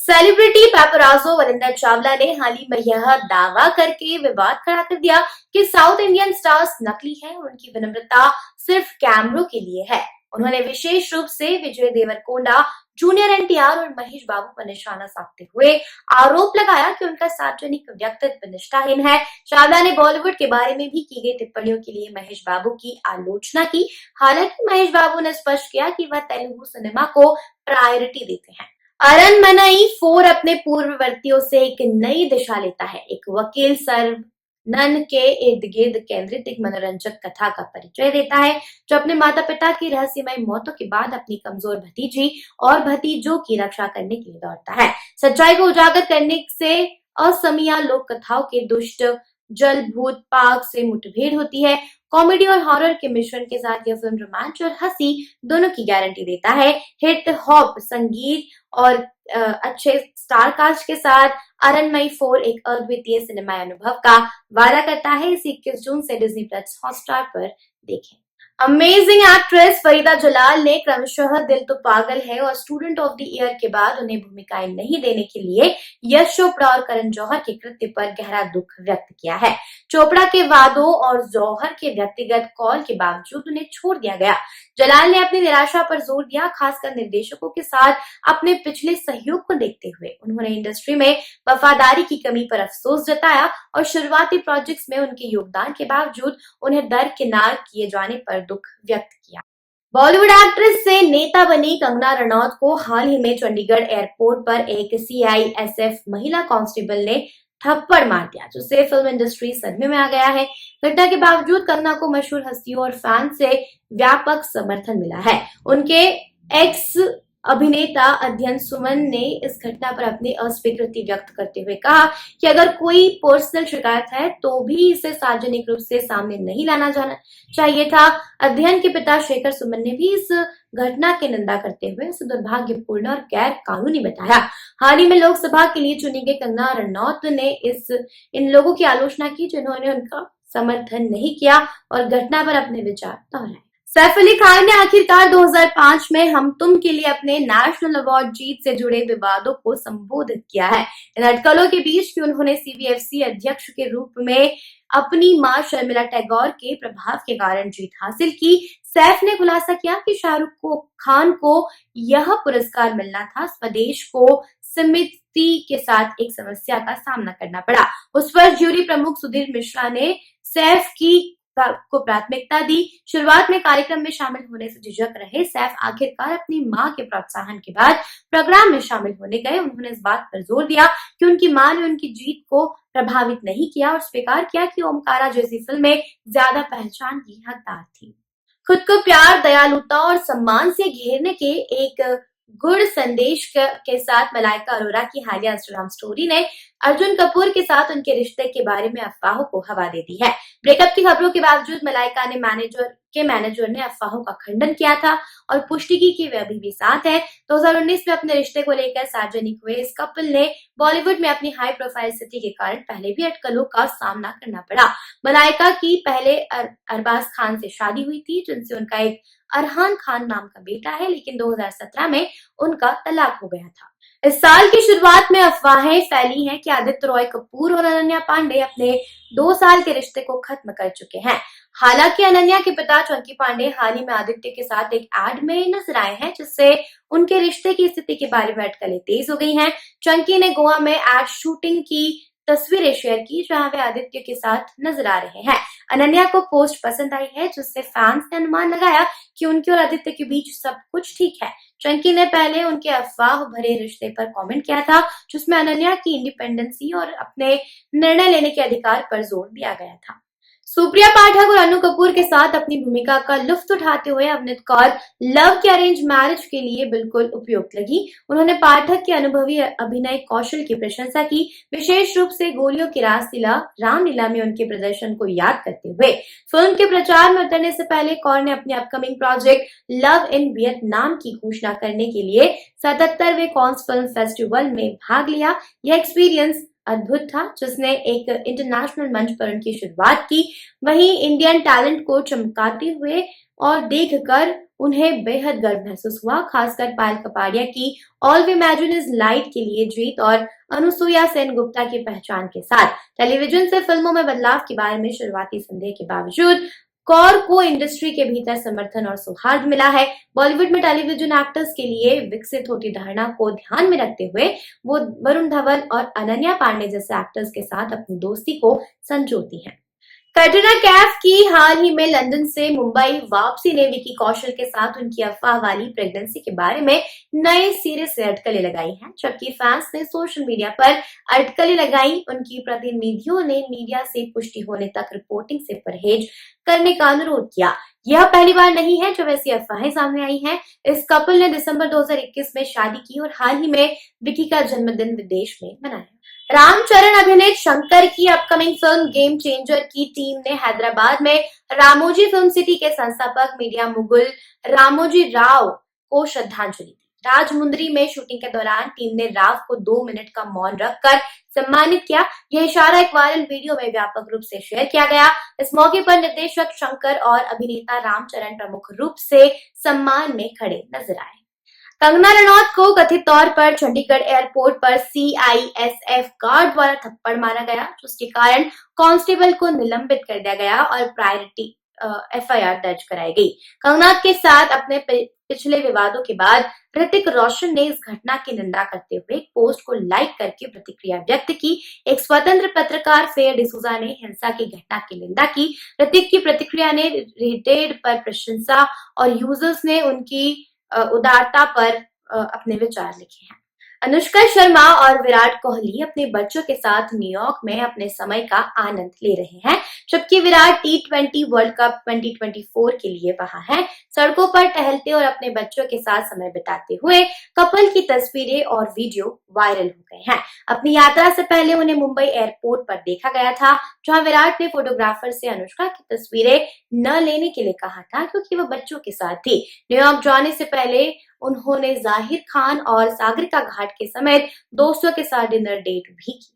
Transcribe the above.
Celebrity पैपराजो Varinda Chawla ने हाल ही में यह दावा करके विवाद खड़ा कर दिया कि साउथ इंडियन स्टार्स नकली हैं और उनकी विनम्रता सिर्फ कैमरों के लिए है। उन्होंने विशेष रूप से विजय देवरकोंडा, जूनियर एनटीआर और महेश बाबू पर निशाना साधते हुए आरोप लगाया कि उनका सार्वजनिक व्यक्तित्व निष्ठाहीन है। चावला ने बॉलीवुड के बारे में भी की गई टिप्पणियों के लिए महेश बाबू की आलोचना की। हालांकि महेश बाबू ने स्पष्ट किया कि वह तेलुगु सिनेमा को प्रायोरिटी देते हैं। अरनमनई 4 अपने पूर्ववर्तियों से एक नई दिशा लेता है। एक वकील सरवनन के इर्द गिर्द केंद्रित एक मनोरंजक कथा का परिचय देता है, जो अपने माता पिता की रहस्यमय मौतों के बाद अपनी कमजोर भतीजी और भतीजों की रक्षा करने के लिए दौड़ता है। सच्चाई को उजागर करने से असमिया लोक कथाओं के दुष्ट जल भूत पाक से मुठभेड़ होती है। कॉमेडी और हॉरर के मिश्रण के साथ यह फिल्म रोमांच और हंसी दोनों की गारंटी देता है। हिट हॉप संगीत और अच्छे स्टार कास्ट के साथ अरनमई 4 एक अद्वितीय सिनेमा अनुभव का वादा करता है। इसे 21 जून से डिज्नी प्लस हॉटस्टार पर देखें। अमेजिंग एक्ट्रेस फरीदा जलाल ने क्रमशः दिल तो पागल है और स्टूडेंट ऑफ द ईयर के बाद उन्हें भूमिकाएं नहीं देने के लिए यश चोपड़ा और करण जौहर के कृत्य पर गहरा दुख व्यक्त किया है। चोपड़ा के वादों और जौहर के व्यक्तिगत कॉल के बावजूद उन्हें छोड़ दिया गया। जलाल ने अपनी निराशा पर जोर दिया, खासकर निर्देशकों के साथ अपने पिछले सहयोग को देखते हुए। उन्होंने इंडस्ट्री में वफादारी की कमी पर अफसोस जताया और शुरुआती प्रोजेक्ट्स में उनके योगदान के बावजूद उन्हें दरकिनार किए जाने पर दुख व्यक्त किया। बॉलीवुड एक्ट्रेस से नेता बनी कंगना रनौत को हाल ही में चंडीगढ़ एयरपोर्ट पर एक सीआईएसएफ महिला कांस्टेबल ने थप्पड़ मार दिया, जिससे फिल्म इंडस्ट्री सदमे में आ गया है। घटना के बावजूद कंगना को मशहूर हस्तियों और फैन से व्यापक समर्थन मिला है। उनके एक्स अभिनेता अध्ययन सुमन ने इस घटना पर अपनी अस्वीकृति व्यक्त करते हुए कहा कि अगर कोई पर्सनल शिकायत है तो भी इसे सार्वजनिक रूप से सामने नहीं लाना जाना चाहिए था। अध्ययन के पिता शेखर सुमन ने भी इस घटना की निंदा करते हुए इसे दुर्भाग्यपूर्ण और गैर कानूनी बताया। हाल ही में लोकसभा के लिए चुनी गई कंगना रनौत ने इन लोगों की आलोचना की जिन्होंने उनका समर्थन नहीं किया और घटना पर अपने विचार दोहराए। सैफ अली खान ने आखिरकार 2005 में हम तुम के लिए अपने नेशनल अवार्ड जीत से जुड़े विवादों को संबोधित किया है। इन अटकलों के बीच कि उन्होंने सीबीएफसी अध्यक्ष के रूप में अपनी मां शर्मिला टैगोर के प्रभाव के कारण जीत हासिल की। सैफ ने खुलासा किया कि शाहरुख खान को यह पुरस्कार मिलना था। स्वदेश को समिति के साथ एक समस्या का सामना करना पड़ा। उस पर ज्यूरी प्रमुख सुधीर मिश्रा ने सैफ को प्राथमिकता दी। शुरुआत में कार्यक्रम में शामिल होने से झिझक रहे सैफ आखिरकार अपनी मां के प्रोत्साहन के बाद प्रोग्राम में शामिल होने गए। उन्होंने इस बात पर जोर दिया कि उनकी मां ने उनकी जीत को प्रभावित नहीं किया और स्वीकार किया कि ओमकारा जैसी फिल्में ज्यादा पहचान की हकदार थी। खुद को प्यार, दयालुता और सम्मान से घेरने के एक गुड संदेश के साथ मलाइका अरोरा की हालिया इंस्टाग्राम स्टोरी ने अर्जुन कपूर के साथ उनके रिश्ते के बारे में अफवाहों को हवा दे दी है। ब्रेकअप की खबरों के बावजूद मलाइका ने मैनेजर ने अफवाहों का खंडन किया था और पुष्टि की कि वे अभी भी साथ है। 2019 में अपने रिश्ते को लेकर सार्वजनिक हुए इस कपल ने बॉलीवुड में अपनी हाई प्रोफाइल स्थिति के कारण पहले भी अटकलों का सामना करना पड़ा। मलाइका की पहले अरबाज खान से शादी हुई थी, जिनसे उनका एक अरहान खान नाम का बेटा है, लेकिन 2017 में उनका तलाक हो गया था। इस साल की शुरुआत में अफवाहें फैली हैं कि आदित्य रॉय कपूर और अनन्या पांडे अपने 2 साल के रिश्ते को खत्म कर चुके हैं। हालांकि अनन्या के पिता चंकी पांडे हाल ही में आदित्य के साथ एक एड में नजर आए हैं, जिससे उनके रिश्ते की स्थिति के बारे में अटकलें तेज हो गई हैं। चंकी ने गोवा में एड शूटिंग की तस्वीरें शेयर की, जहां वे आदित्य के साथ नजर आ रहे हैं। अनन्या को पोस्ट पसंद आई है, जिससे फैंस ने अनुमान लगाया कि उनके और आदित्य के बीच सब कुछ ठीक है। चंकी ने पहले उनके अफवाह भरे रिश्ते पर कमेंट किया था, जिसमें अनन्या की इंडिपेंडेंसी और अपने निर्णय लेने के अधिकार पर जोर दिया गया था। सुप्रिया पाठक और अनु कपूर के साथ अपनी भूमिका का लुत्फ उठाते हुए अवनीत कौर लव के अरेंज मैरिज के लिए बिल्कुल उपयुक्त लगी। उन्होंने पाठक के अनुभवी अभिनय कौशल की प्रशंसा की, विशेष रूप से गोलियों की रामलीला में उनके प्रदर्शन को याद करते हुए। फिल्म के प्रचार में उतरने से पहले कौर ने अपने upcoming project love in Vietnam की घोषणा करने के लिए 77वें कॉन्स फिल्म फेस्टिवल में भाग लिया। यह एक्सपीरियंस अद्भुत था, जिसने एक इंटरनेशनल मंच पर उनकी शुरुआत की। वहीं इंडियन टैलेंट को चमकाते हुए और देखकर उन्हें बेहद गर्व महसूस हुआ, खासकर पायल कपाड़िया की all we imagine is light के लिए जीत और अनुसुईया सेन गुप्ता की पहचान के साथ। टेलीविजन से फिल्मों में बदलाव के बारे में शुरुआती संदेह के बावजूद कौर को इंडस्ट्री के भीतर समर्थन और सौहार्द मिला है। बॉलीवुड में टेलीविजन एक्टर्स के लिए विकसित होती धारणा को ध्यान में रखते हुए वो वरुण धवन और अनन्या पांडे जैसे एक्टर्स के साथ अपनी दोस्ती को संजोती हैं। कैटरीना कैफ की हाल ही में लंदन से मुंबई वापसी ने विकी कौशल के साथ उनकी अफवाह वाली प्रेगनेंसी के बारे में नए सिरे से अटकलें लगाई हैं। जबकि फैंस ने सोशल मीडिया पर अटकलें लगाई, उनकी प्रतिनिधियों ने मीडिया से पुष्टि होने तक रिपोर्टिंग से परहेज करने का अनुरोध किया। यह पहली बार नहीं है जब ऐसी अफवाहें सामने आई हैं। इस कपल ने दिसंबर 2021 में शादी की और हाल ही में विकी का जन्मदिन विदेश में मनाया। रामचरण अभिनीत शंकर की अपकमिंग फिल्म गेम चेंजर की टीम ने हैदराबाद में रामोजी फिल्म सिटी के संस्थापक मीडिया मुगल रामोजी राव को श्रद्धांजलि दी। राजमुंद्री में शूटिंग के दौरान टीम ने राव को 2 मिनट का मौन रखकर सम्मानित किया। यह इशारा एक वायरल वीडियो में व्यापक रूप से शेयर किया गया। इस मौके पर निर्देशक शंकर और अभिनेता रामचरण प्रमुख रूप से सम्मान में खड़े नजर आए। कंगना रनौत को कथित तौर पर चंडीगढ़ एयरपोर्ट पर सीआईएसएफ गार्ड द्वारा थप्पड़ मारा गया, जिसके कारण कांस्टेबल को निलंबित कर दिया गया और प्रायोरिटी एफआईआर दर्ज कराई गई। कंगना के साथ अपने पिछले विवादों के बाद ऋतिक रोशन ने इस घटना की निंदा करते हुए एक पोस्ट को लाइक करके प्रतिक्रिया व्यक्त की। एक स्वतंत्र पत्रकार फेयर डिसूजा ने हिंसा की घटना की निंदा की। ऋतिक की प्रतिक्रिया ने रेटेड पर प्रशंसा और यूजर्स ने उनकी उदारता पर अपने विचार लिखे हैं। अनुष्का शर्मा और विराट कोहली अपने बच्चों के साथ न्यूयॉर्क में अपने समय का आनंद ले रहे हैं, जबकि विराट T20 वर्ल्ड कप 2024 के लिए वहां है। सड़कों पर टहलते और अपने बच्चों के साथ समय बिताते हुए कपल की तस्वीरें और वीडियो वायरल हो गए हैं। अपनी यात्रा से पहले उन्हें मुंबई एयरपोर्ट पर देखा गया था, जहां विराट ने फोटोग्राफर से अनुष्का की तस्वीरें न लेने के लिए कहा था, क्योंकि वह बच्चों के साथ थी। न्यूयॉर्क जाने से पहले उन्होंने जाहिर खान और सागरिका घाट के समेत दोस्तों के साथ डिनर डेट भी की।